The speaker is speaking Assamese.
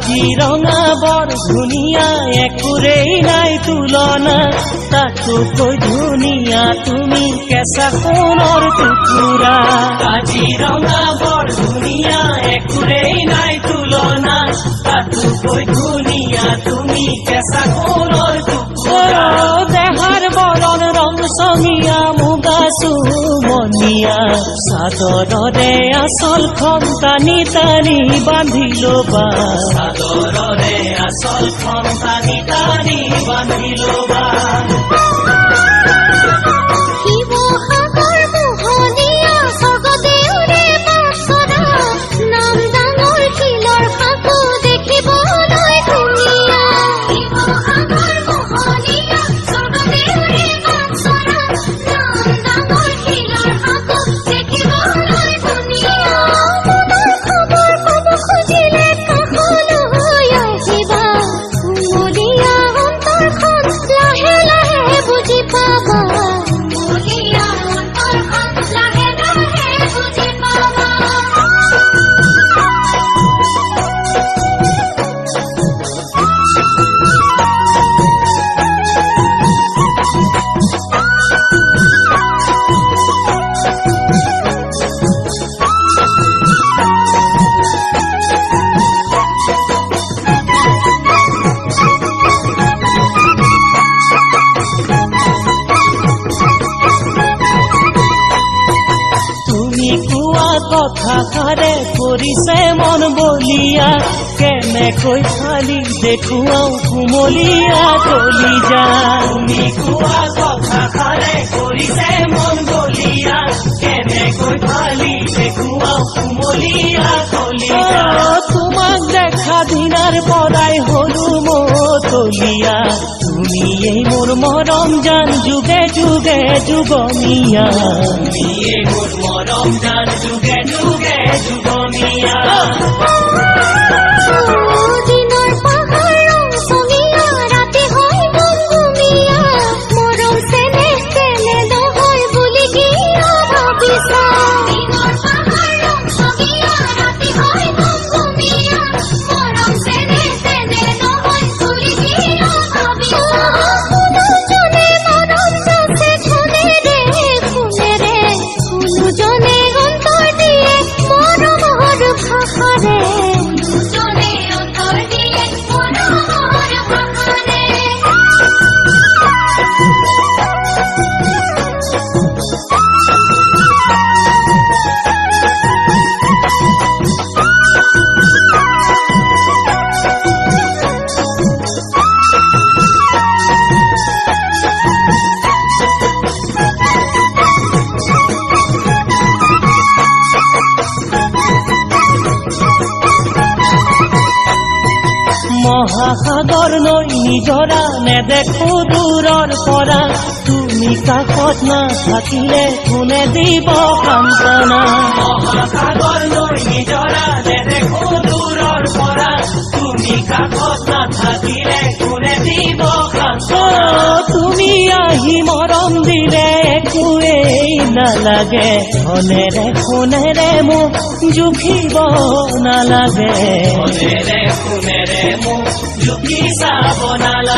কাজিৰঙা বৰ ধুনীয়া, একোৰেই নাই তুলনা, তাতোকৈ ধুনীয়া তুমি কেঁচা সোণৰ টুকুৰা। কাজিৰঙা বৰ ধুনীয়া, একোৰেই নাই তুলনা, তাতোকৈ ধুনীয়া তুমি কেঁচা সোণৰ টুকুৰা। দেহাৰ বৰণ ৰং চঙীয়া, মুগা চুমনীয়া, চাদৰৰে আঁচলখন টানি টানি বান্ধি ল'বা, চাদৰৰে আঁচলখন টানি টানি বান্ধি ল'বা। কথাষাৰে কৰিছে মন বলিয়া, কেনেকৈ ফালি দেখুৱাও কুমলীয়া কলিজা। তুমি কোৱা কথাষাৰে কৰিছে মন বলিয়া, কেনেকৈ ফালি দেখুৱাও কুমলীয়া কলিজা। তোমাক দেখা দিনাৰ পৰাই হলো মতলীয়া, তুমিয়েই মোৰ মৰম জান যুগে যুগে যুগমীয়া, তুমিয়েই মোৰ মৰম জান যুগে যুগে যুগমীয়া। মহাসাগৰ নৈ নিজৰা নেদেখো দূৰৰ পৰা, তুমি কাষত নাথাকিলে কোনে দিব সান্তনা। মহাসাগৰ নৈ নিজৰা নেদেখো দূৰৰ পৰা, তুমি কাষত নাথাকিলে কোনে দিব সান্তনা। তুমি আহি মৰম দিলে একোৱেই নালাগে, ধনেৰে সোণেৰে মোক জুখিব নালাগে, ধনেৰে সোণেৰে মোক জুখি চাব নালাগে।